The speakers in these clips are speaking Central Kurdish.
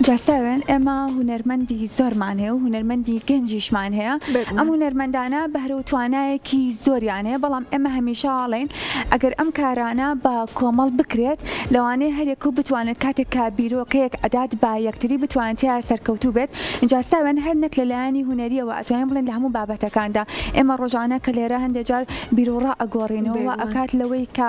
جاساوێن ئێمە هونەرمەندی زۆرمان هەیە و هونەرمەندی گەنجیشمان هەیە. ئەم هونەرمەندانە بەهرە و توانایەکی زۆریان هەیە، بەڵام ئێمە هەمیشە ئاڵێن ئەگەر ئەم کارانە بە کۆمەڵ بکرێت لەوانەیە هەرێک و بتوانێت کاتێک کا بیرۆکەیەک ئەدات با یەکتری بتوانێت سەرکەوتوو بێت. جاساوێن هەر نەک لەلایەنی هونەریەوە ئەتوانین بڵێن لە هەموو بابەتەکاندا ئێمە ڕۆژانە کە لێرە هەندێک جار بیرۆڕا ئەگۆڕینەوە ئەکات لەوەی کە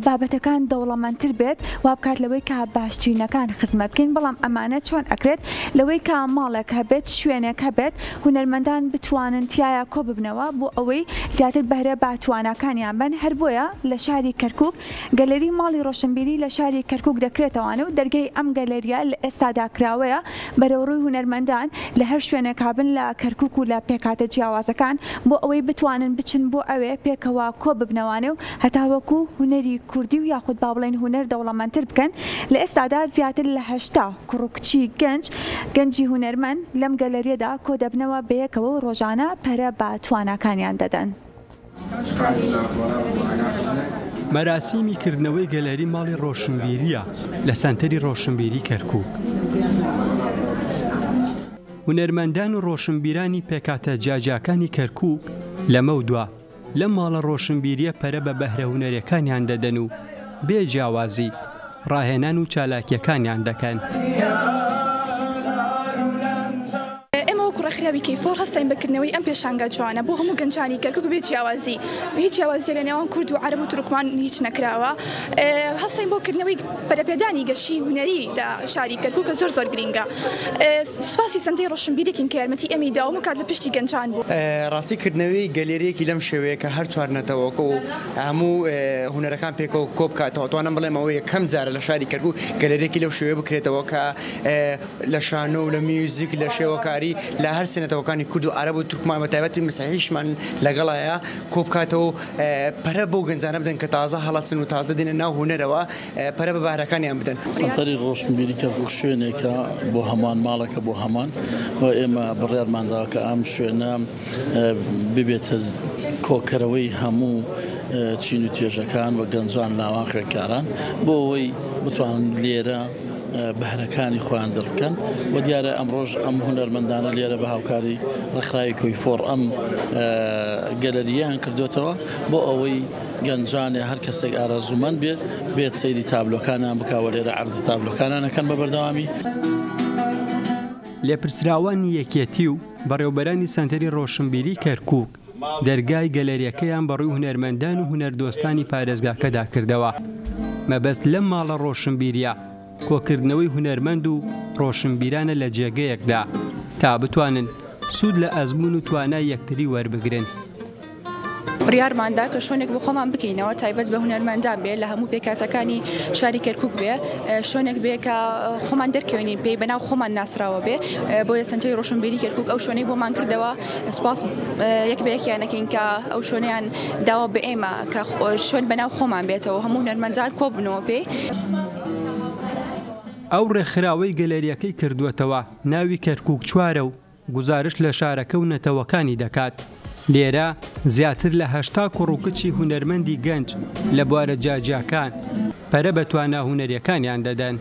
بابەتەکان دەوڵەمەندتر بێت وا بکات لەوەی کە باشترینەکان خزمەت بکەین، بەڵام ئەمانە چۆن ئەکرێت لەوەی کە ماڵێک هەبێت شوێنێک هەبێت هونەرمەندان بتوانن تایە کۆ ببنەوە بۆ ئەوەی زیاتر بەهرە باتوانەکانیان بن. هەر بۆیە لە شاری کەرکووک گەلەری ماڵی ڕۆشنبیری لە شاری کەرکووک دەکرێتەوەوانە و دەرگای ئەم گەلەریە لە ئێستادا کراوەیە بەرەوڕووی هونەرمەندان لە هەر شوێنێک هابن لە کەرکووک و لە پێکاتە جیاوازەکان بۆ ئەوەی بتوانن بچن بۆ ئەوێ پێکەوە کۆ ببنەوانێ و هەتاوەکو هونەری کوردی و یاخود با بڵێن هونەر دەوڵەمەندتر بکەن. لە ئێستادا زیاتر لە 80 کوڕکچی گەنجی هونەرمەند لەم گەلەریەدا کۆ دەبنەوە بەیەکەوە و ڕۆژانە پەرە بە تواناکانیان دەدەن. مەراسیمی کردنەوەی گەلەری ماڵی ڕۆشنبیریە لە سەنتەری ڕۆشنبیری کەرکووک. هونەرمەندان و ڕۆشنبیرانی پێکاتە جاجاکانی کەرکووک لەمە و دوا لەم ماڵە ڕۆشنبیریە پەرە بە بەهرە هونەرەکانیان دەدەن و بێ جیاوازی ڕاهێنان و چالاکیەکانیان دەکەن. ڕێکخراوی کەیفۆر هەستین بەکردنەوەی ئەم پێشانگە جوانە بۆ هەموو گەنجانی کەرکووک بێت جیاوازی، هیچ جیاوازی لە نێوان کورد و عەرەب و تورکمان هیچ نەکراوە. هەستین بۆ کردنەوەی بەرەپێدانی گەشتی هونەری لە شاری کەرکووک کە زۆر گرینگە. سوپاسی سەنتەری ڕۆشنبیریێکین کە یارمەتی ئەمی داوە و کات لە پشتی گەنجان بوو. ڕاستیکردنەوەی گەلێریەکی لەم شێوەیە کە هەر چوارنەتەوەکە و هەموو هونەرەکان پێکەوە کۆ بکاتەوە، توانم بڵێم ئەوەیە یەکەم جارە لە شاری کەرکووک گەلێریەکی لەو شێوەیە بکرێتەوە کە لە شانۆ و لە میوزیک لە شێوەکاری لە هەر سێنەتەوەکانی کورد و عەرەب و تورکمان بە تایبەتی مسیحیشمان لەگەڵایە کۆ بکاتەوە پەرە بۆ گەنجانە بدەن کە تازە هەڵاتن و تازە دێنە ناو هونەرەوە پەرە بە بەهرەکانیان بدەن. سەنتەری ڕۆشنبیری کەرکووک شوێنێکە بۆ هەمان ماڵەکە بۆ هەمان و ئێمە بڕیارمانداوە کە ئەم شوێنە ببێتە کۆکەرەوەی هەموو چین و توێژەکان و گەنجان لاوان خوێندکاران بۆ ئەوەی بتوانن لێرە بەهرەکانی خۆیان دەڕکەن و دیارە ئەمڕۆژ ئەم هونەرمەندانە لێرە بە هاوکاری ڕێکخراوی کۆیفۆر ئەم گەلەریەیان کردوێتەوە بۆ ئەوەی گەنجانێ هەر کەسێک ئارەزوومەند بێت سەیری تابلۆکانیان بکاوە لێرە عەرزی تابلۆکانیانەکەن بە بەردەوامی. لێپرسراوانی یەکێتی و بەڕێوەبەرانی سەنتەری ڕۆشنبیری کەرکووک دەرگای گەلەریەکەیان بەڕووی هونەرمەندان و هونەردۆستانی پارێزگاکەدا کردەوە. مەبەست لەم ماڵە ڕۆشنبیریە کۆکردنەوەی هونەرمەند و ڕۆشنبیرانە لە جێگەیەکدا تا بتوانن سوود لە ئەزمون و توانای یەکتری وەربگرن. بڕیارماندا کە شوێنێک بۆ خۆمان بکەینەوە تایبەت بە هونەرمەندان بێ لە هەموو پێکاتەکانی شاری کەرکووک بێ، شوێنێک بێ کە خۆمان دەرکەوێنین پێی بەناو خۆمان ناسراوە بێ. بۆیە سەنتەری ڕۆشنبیری کەرکووک ئەو شوێنەی بۆمان کردەوە. سوپاس یەک بە یەکیانەکەین کە ئەو شوێنیان داوە بە ئێمە کە شوێن بەناو خۆمان بێتەوە هەموو هونەرمەندان کۆ بنەوە پێی. ئەو ڕێکخراوەی گەلەریەکەی کردووەتەوە ناوی کەرکووک چوارە و گزارش لە شارەکە و نەتەوەکانی دەکات. لێرە زیاتر لە 80 کوڕووکچی هونەرمەندی گەنج لە بوارە جاجاکان پەرە بە توانە هونەریەکانیان دەدەن.